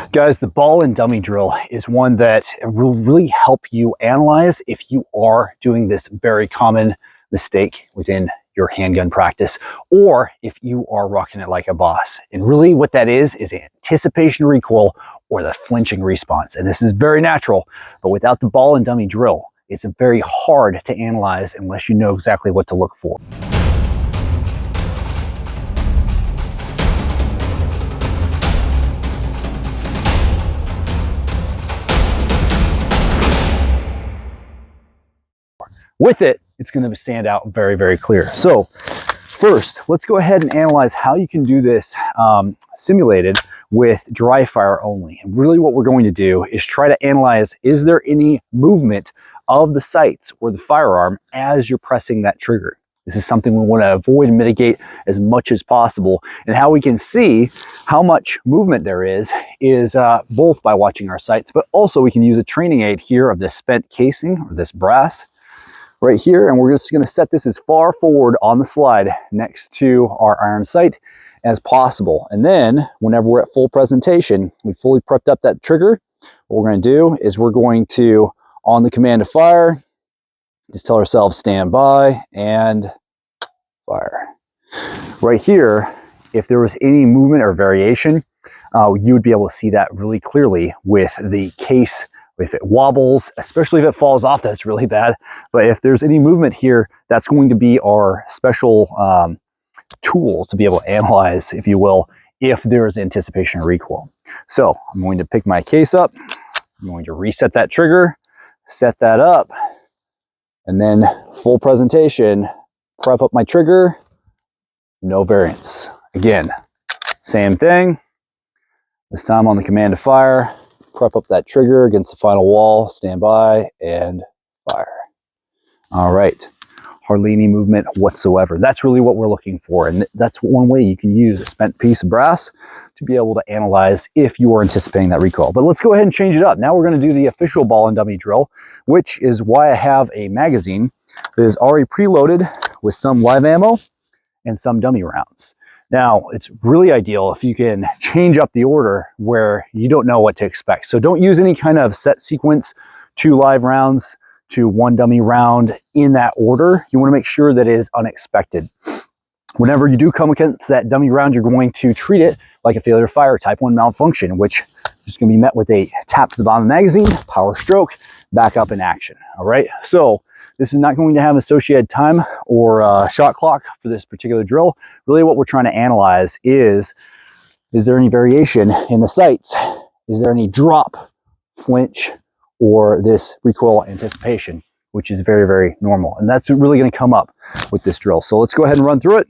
Guys, the ball and dummy drill is one that will really help you analyze if you are doing this very common mistake within your handgun practice, or if you are rocking it like a boss. And really what that is anticipation recoil or the flinching response. And this is very natural, but without the ball and dummy drill, it's very hard to analyze unless you know exactly what to look for. With it, it's going to stand out very, very clear. So first, let's go ahead and analyze how you can do this simulated with dry fire only. And really what we're going to do is try to analyze, is there any movement of the sights or the firearm as you're pressing that trigger? This is something we want to avoid and mitigate as much as possible. And how we can see how much movement there is both by watching our sights, but also we can use a training aid here of this spent casing or this brass right here, and we're just going to set this as far forward on the slide next to our iron sight as possible. And then whenever we're at full presentation, we fully prepped up that trigger. What we're going to do is we're going to, on the command to fire, just tell ourselves stand by and fire. Right here, if there was any movement or variation, you would be able to see that really clearly with the case. If it wobbles, especially if it falls off, that's really bad. But if there's any movement here, that's going to be our special tool to be able to analyze, if you will, if there's anticipation or recoil. So I'm going to pick my case up. I'm going to reset that trigger, set that up, and then full presentation, prep up my trigger, no variance. Again, same thing. This time on the command to fire, prep up that trigger against the final wall, stand by, and fire. All right, hardly any movement whatsoever. That's really what we're looking for, and that's one way you can use a spent piece of brass to be able to analyze if you are anticipating that recoil. But let's go ahead and change it up. Now we're going to do the official ball and dummy drill, which is why I have a magazine that is already preloaded with some live ammo and some dummy rounds. Now, it's really ideal if you can change up the order where you don't know what to expect. So don't use any kind of set sequence, 2 live rounds to 1 dummy round in that order. You want to make sure that it is unexpected. Whenever you do come against that dummy round, you're going to treat it like a failure to fire type 1 malfunction, which is going to be met with a tap to the bottom of the magazine, power stroke, back up in action. All right, so this is not going to have associated time or shot clock for this particular drill. Really what we're trying to analyze is there any variation in the sights? Is there any drop, flinch, or this recoil anticipation, which is very, very normal. And that's really going to come up with this drill. So let's go ahead and run through it.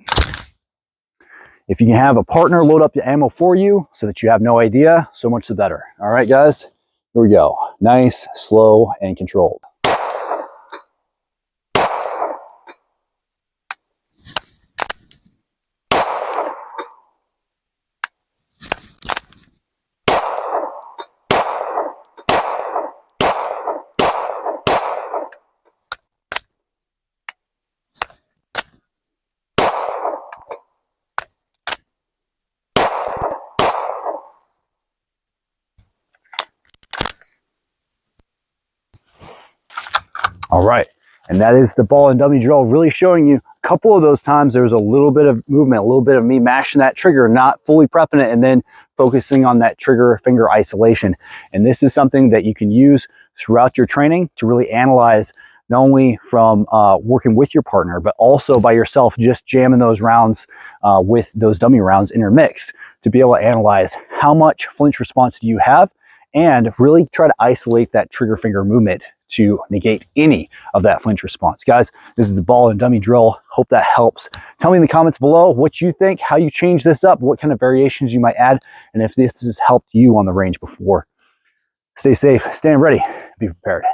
If you can have a partner load up the ammo for you so that you have no idea, so much the better. All right, guys, here we go. Nice, slow, and controlled. All right, and that is the ball and dummy drill, really showing you a couple of those times there's a little bit of movement, a little bit of me mashing that trigger, not fully prepping it, and then focusing on that trigger finger isolation. And this is something that you can use throughout your training to really analyze, not only from working with your partner, but also by yourself, just jamming those rounds with those dummy rounds intermixed to be able to analyze how much flinch response do you have and really try to isolate that trigger finger movement to negate any of that flinch response. Guys, this is the ball and dummy drill. Hope that helps. Tell me in the comments below what you think, how you change this up, what kind of variations you might add, and if this has helped you on the range before. Stay safe, stand ready, be prepared.